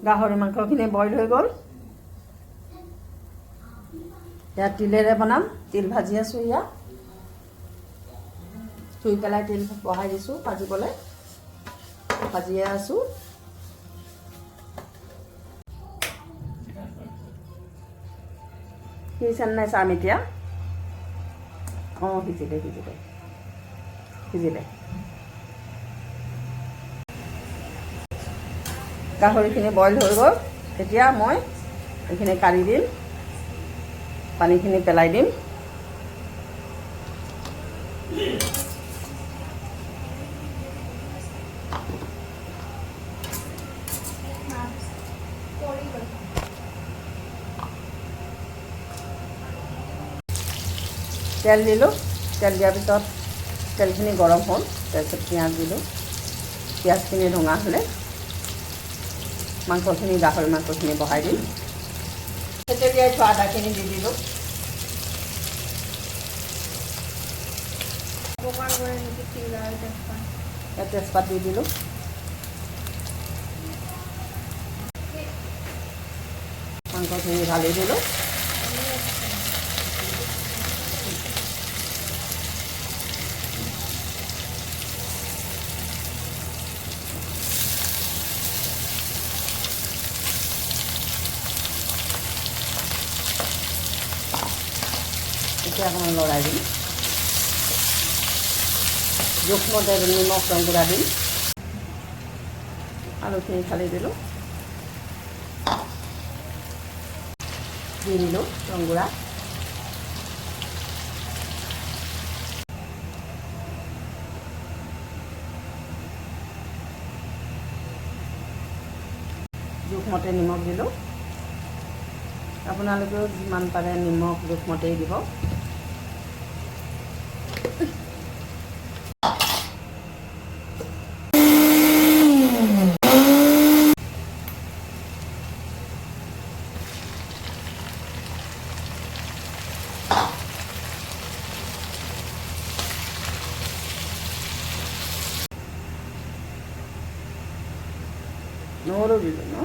গাহৰি মাংসখিনি বইল হৈ গ'ল। ইয়াত তিলেৰে বনাম। তিল ভাজি আছোঁ। ইয়াত ধুই পেলাই তিল বহাই দিছোঁ ভাজিবলৈ। ভাজিয়ে আছোঁ। সিজিছে নাই চাম এতিয়া। সিজিলে। গাহৰিখিনি বইল হৈ গ'ল। এতিয়া মই এইখিনি কাঢ়ি দিম, পানীখিনি পেলাই দিম। তেল দিলোঁ। তেল দিয়াৰ পিছত তেলখিনি গৰম হ'ল। তাৰপিছত পিঁয়াজ দিলোঁ। পিঁয়াজখিনি ৰঙা হ'লে গাহৰি মাংসখিনি বহাই দিম। থেতেলিয়াই থোৱা আদাখিনি দি দিলোঁ। তেজপাত দি দিলোঁ। মাংসখিনি ঢালি দিলোঁ। এতিয়া অকণমান লৰাই দিম। জোখমতে নিমখ ৰং গুড়া দিম। আলুখিনি ঢালি দিলোঁ। দি দিলোঁ ৰং গুড়া। জোখমতে নিমখ দিলোঁ। আপোনালোকেও যিমান পাৰে নিমখ জোখমতেই দিব। নহৰু দিলোঁ ন।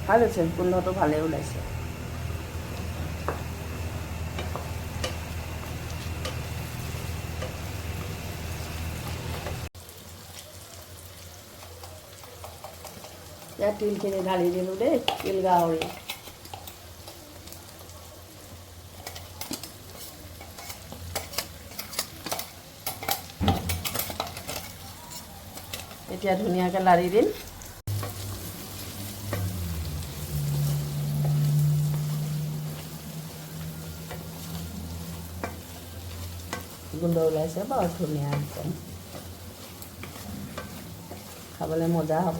ভাল হৈছে, গোন্ধটো ভালেই ওলাইছে। ইয়াত তিলখিনি ঢালি দিলোঁ দেই। তিল গাহৰি এতিয়া ধুনীয়াকৈ লাৰি দিম। গোন্ধ ওলাইছে বৰ ধুনীয়া, একদম খাবলৈ মজা হ'ব।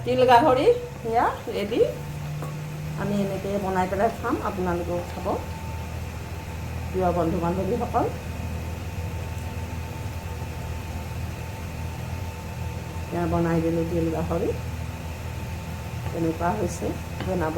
তিল গাহৰি সেয়া ৰেডি। আমি এনেকৈ বনাই পেলাই খাম, আপোনালোকেও খাব। প্ৰিয় বন্ধু বান্ধৱীসকল, এতিয়া বনাই দিলোঁ তিল গাহৰি। কেনেকুৱা হৈছে জনাব।